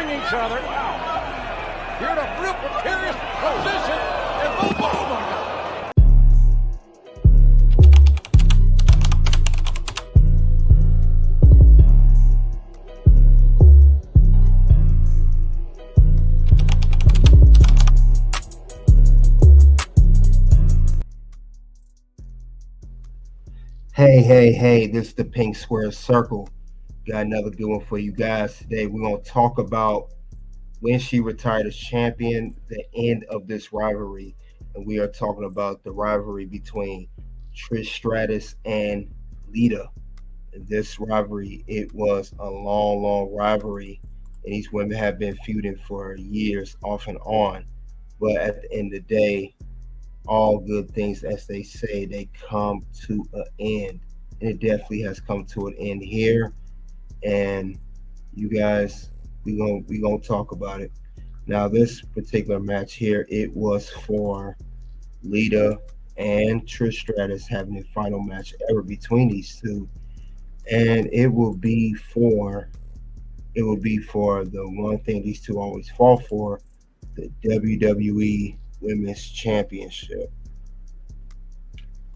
hammering each other. Wow. Here to real precarious position. And oh my God. Hey, this is the Pink Square Circle. Got another good one for you guys today. We're going to talk about when she retired as champion, the end of this rivalry. And we are talking about the rivalry between Trish Stratus and Lita. And this rivalry, it was a long rivalry. And these women have been feuding for years off and on. But at the end of the day, all good things, as they say, they come to an end. And it definitely has come to an end here. And you guys, we gonna talk about it. Now, this particular match here, it was for Lita and Trish Stratus having the final match ever between these two. And it will be for the one thing these two always fall for, the WWE Women's Championship.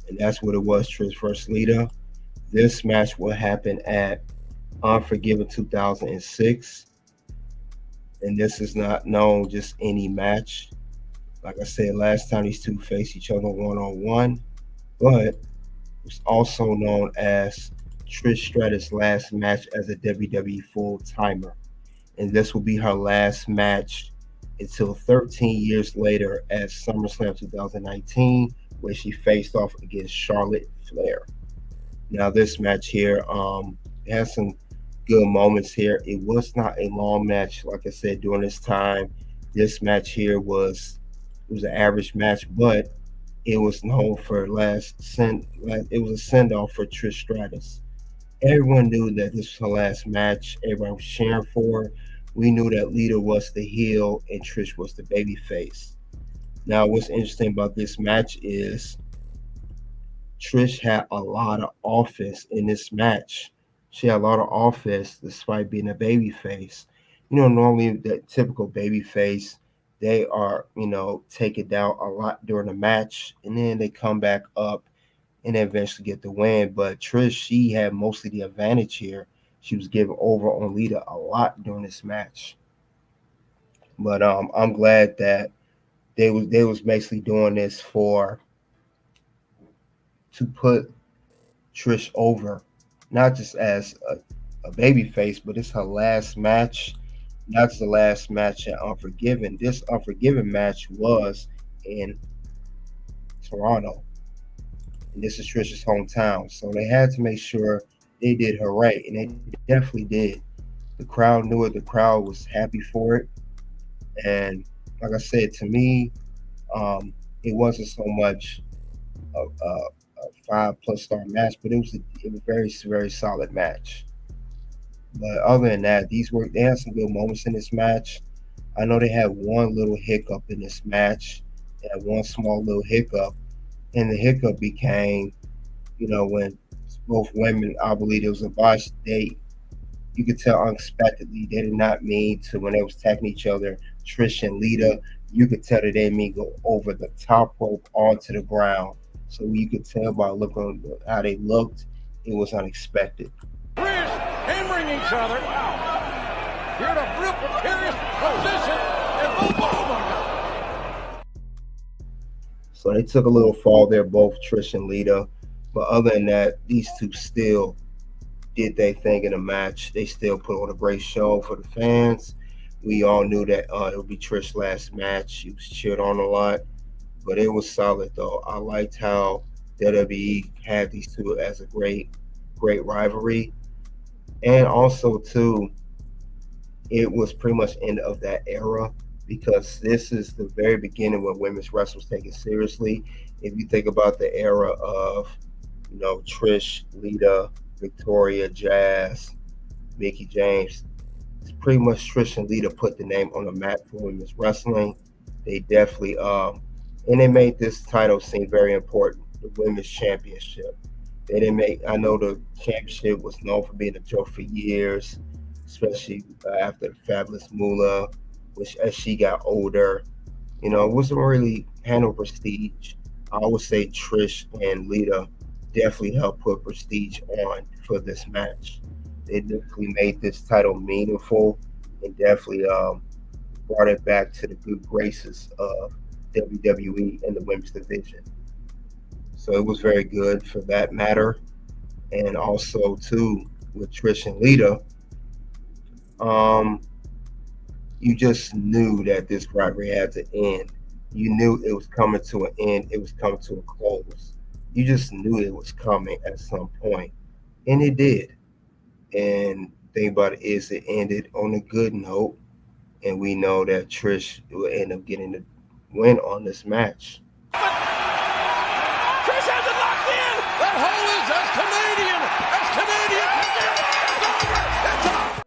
And that's what it was, Trish versus Lita. This match will happen at Unforgiven 2006. And this is not known just any match. Like I said, last time these two faced each other one-on-one, but it's also known as Trish Stratus' last match as a WWE full-timer. And this will be her last match until 13 years later at SummerSlam 2019, where she faced off against Charlotte Flair. Now, this match here, it has some good moments here. It was not a long match, like I said, during this time. This match here was an average match, but it was known for it was a send off for Trish Stratus. Everyone knew that this was her last match. Everyone was cheering for her. We knew that Lita was the heel and Trish was the baby face. Now, what's interesting about this match is Trish had a lot of offense in this match. She had a lot of offense despite being a baby face. Normally that typical baby face, they are, taken down a lot during the match and then they come back up and eventually get the win. But Trish, she had mostly the advantage here. She was given over on Lita a lot during this match. But I'm glad that they was basically doing this to put Trish over, not just as a baby face, but it's her last match. Not just the last match at Unforgiven. This Unforgiven match was in Toronto, and this is Trish's hometown. So they had to make sure they did her right, and they definitely did. The crowd knew it. The crowd was happy for it, and like I said, to me, it wasn't so much a 5+ star match, but it was a very very solid match. But other than that, they had some good moments in this match. I know they had one little hiccup in this match. They had one small little hiccup, and the hiccup became, when both women, I believe it was a botched date. You could tell unexpectedly they did not mean to, when they was attacking each other, Trish and Lita. You could tell that they didn't mean go over the top rope onto the ground. So you could tell by looking how they looked, it was unexpected. Trish hammering each other. Wow. Here to real precarious position. And oh my God. So they took a little fall there, both Trish and Lita. But other than that, these two still did their thing in the match. They still put on a great show for the fans. We all knew that it would be Trish's last match. She was cheered on a lot, but it was solid though. I liked how WWE had these two as a great rivalry, and also too, it was pretty much end of that era because this is the very beginning when women's wrestling was taken seriously. If you think about the era of, Trish, Lita, Victoria, Jazz, Mickey James, it's pretty much Trish and Lita put the name on the map for women's wrestling. They definitely and they made this title seem very important, the women's championship. I know the championship was known for being a joke for years. especially after the Fabulous Moolah, which as she got older, it wasn't really handle prestige. I would say Trish and Lita definitely helped put prestige on for this match. They definitely made this title meaningful and definitely brought it back to the good graces of WWE in the women's division. So it was very good for that matter. And also too with Trish and Lita, um, you just knew that this rivalry had to end. You knew it was coming to an end. It was coming to a close. You just knew it was coming at some point, and it did. And the thing about it is, it ended on a good note, and we know that Trish will end up getting the win on this match. Trish has it locked in. That hole is as Canadian can get. It's over. It's over.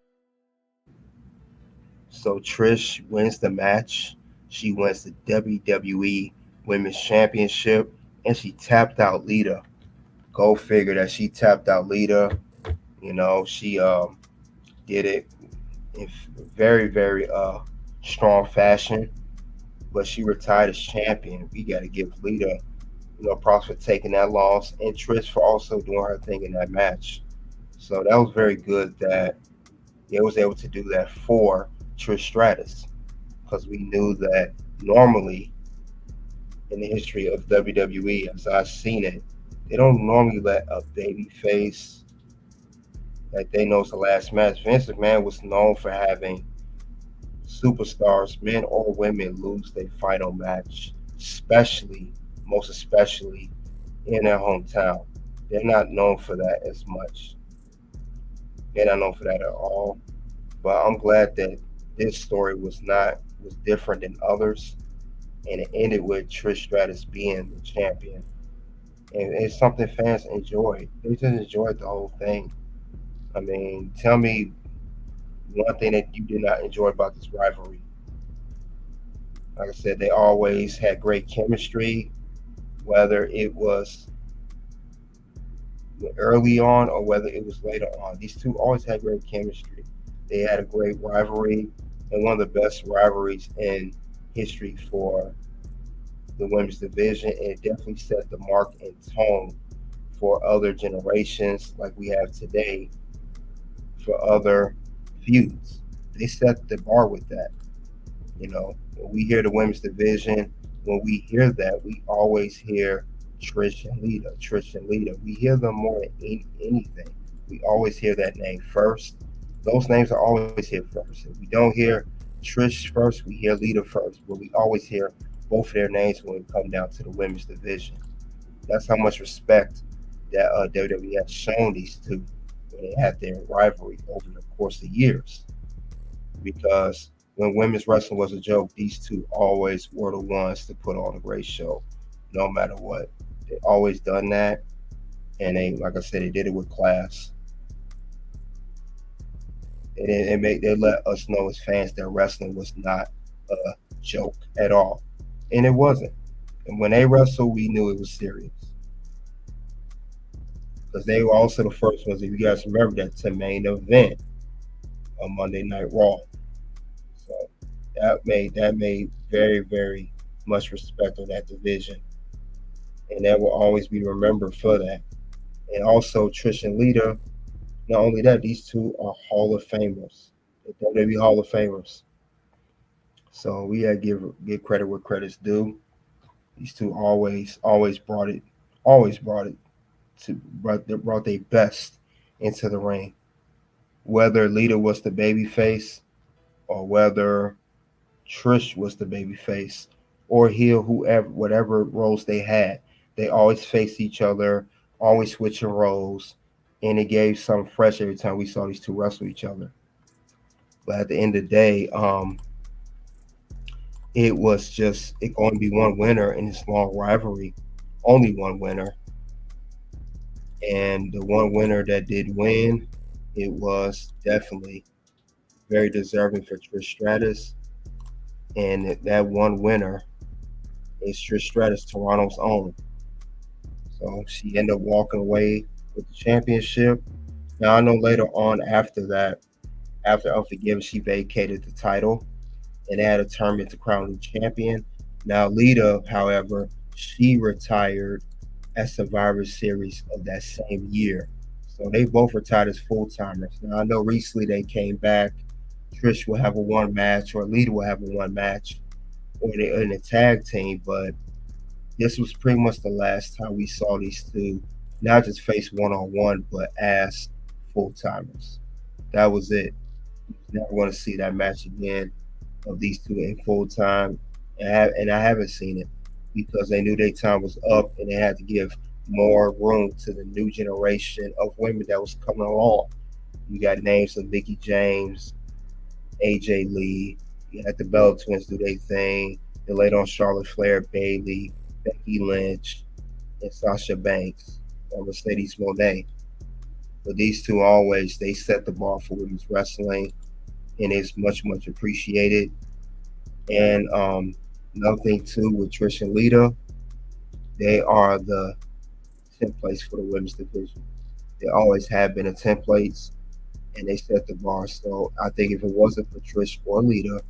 So Trish wins the match. She wins the WWE Women's Championship, and she tapped out Lita. Go figure that she tapped out Lita. She did it in very, very strong fashion. But she retired as champion. We got to give Lita, props for taking that loss, and Trish for also doing her thing in that match. So that was very good that they was able to do that for Trish Stratus, because we knew that normally in the history of WWE, as I've seen it, they don't normally let a baby face that they know is the last match. Vince McMahon was known for having superstars, men or women, lose their final match, most especially in their hometown. They're not known for that as much. They're not known for that at all. But I'm glad that this story was different than others, and it ended with Trish Stratus being the champion. And it's something fans enjoyed. They just enjoyed the whole thing. I mean, tell me one thing that you did not enjoy about this rivalry. Like I said, they always had great chemistry, whether it was early on or whether it was later on. These two always had great chemistry. They had a great rivalry and one of the best rivalries in history for the women's division. And it definitely set the mark and tone for other generations like we have today for other feuds. They set the bar with that. When we hear the women's division, when we hear that, we always hear Trish and Lita, Trish and Lita. We hear them more than anything. We always hear that name first. Those names are always here first. If we don't hear Trish first, we hear Lita first. But we always hear both of their names when we come down to the women's division. That's how much respect that WWE has shown these two when they had their rivalry over the course of years. Because when women's wrestling was a joke, these two always were the ones to put on a great show, no matter what. They always done that, and like I said, they did it with class. And they let us know as fans that wrestling was not a joke at all, and it wasn't. And when they wrestled, we knew it was serious because they were also the first ones, if you guys remember that, to main event on Monday Night Raw. So that made very, very much respect on that division, and that will always be remembered for that. And also Trish and Lita. Not only that, these two are Hall of Famers, the WWE Hall of Famers. So we gotta give credit where credit's due. These two always brought it brought their best into the ring. Whether Lita was the baby face or whether Trish was the baby face or heel, whoever, whatever roles they had, they always faced each other, always switching roles, and it gave something fresh every time we saw these two wrestle each other. But at the end of the day, it was just it going to be one winner in this long rivalry, only one winner, and the one winner that did win, it was definitely very deserving for Trish Stratus, and that one winner is Trish Stratus, Toronto's own. So she ended up walking away with the championship. Now I know later on after that, After Unforgiven, she vacated the title and had a tournament to crown the champion. Now, Lita, however, she retired at Survivor Series of that same year. So they both retired as full timers. Now, I know recently they came back. Trish will have a one match, or Lita will have a one match, or they in a tag team, but this was pretty much the last time we saw these two not just face one on one, but as full timers. That was it. Never want to see that match again of these two in full time, and I haven't seen it because they knew their time was up and they had to give more room to the new generation of women that was coming along. You got names of Mickey James, AJ Lee. You had the Bella Twins do their thing. They laid on Charlotte Flair, Bailey, Becky Lynch, and Sasha Banks, or Mercedes Moné. But these two always they set the bar for women's wrestling, and it's much appreciated. And another thing too with Trish and Lita, they are the templates for the women's division. They always have been the templates, and they set the bar. So I think if it wasn't for Trish or Lita,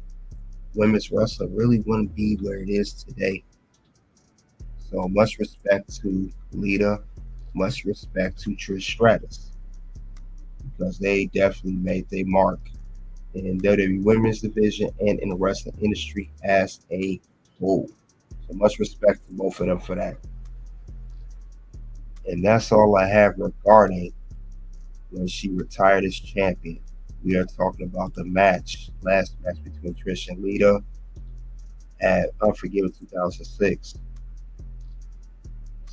women's wrestling really wouldn't be where it is today. So much respect to Lita, much respect to Trish Stratus because they definitely made their mark in WWE Women's Division and in the wrestling industry as a whole. So much respect to both of them for that. And that's all I have regarding when she retired as champion. We are talking about the last match between Trish and Lita at Unforgiven 2006.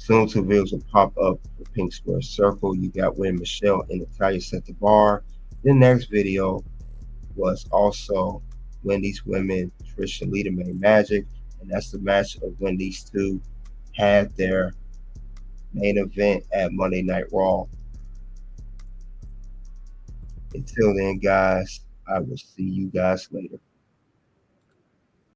Soon two videos will pop up for Pink Square Circle. You got when Michelle and Natalia set the bar. The next video was also when these women, Trish and Lita, made magic. And that's the match of when these two had their main event at Monday Night Raw. Until then, guys, I will see you guys later.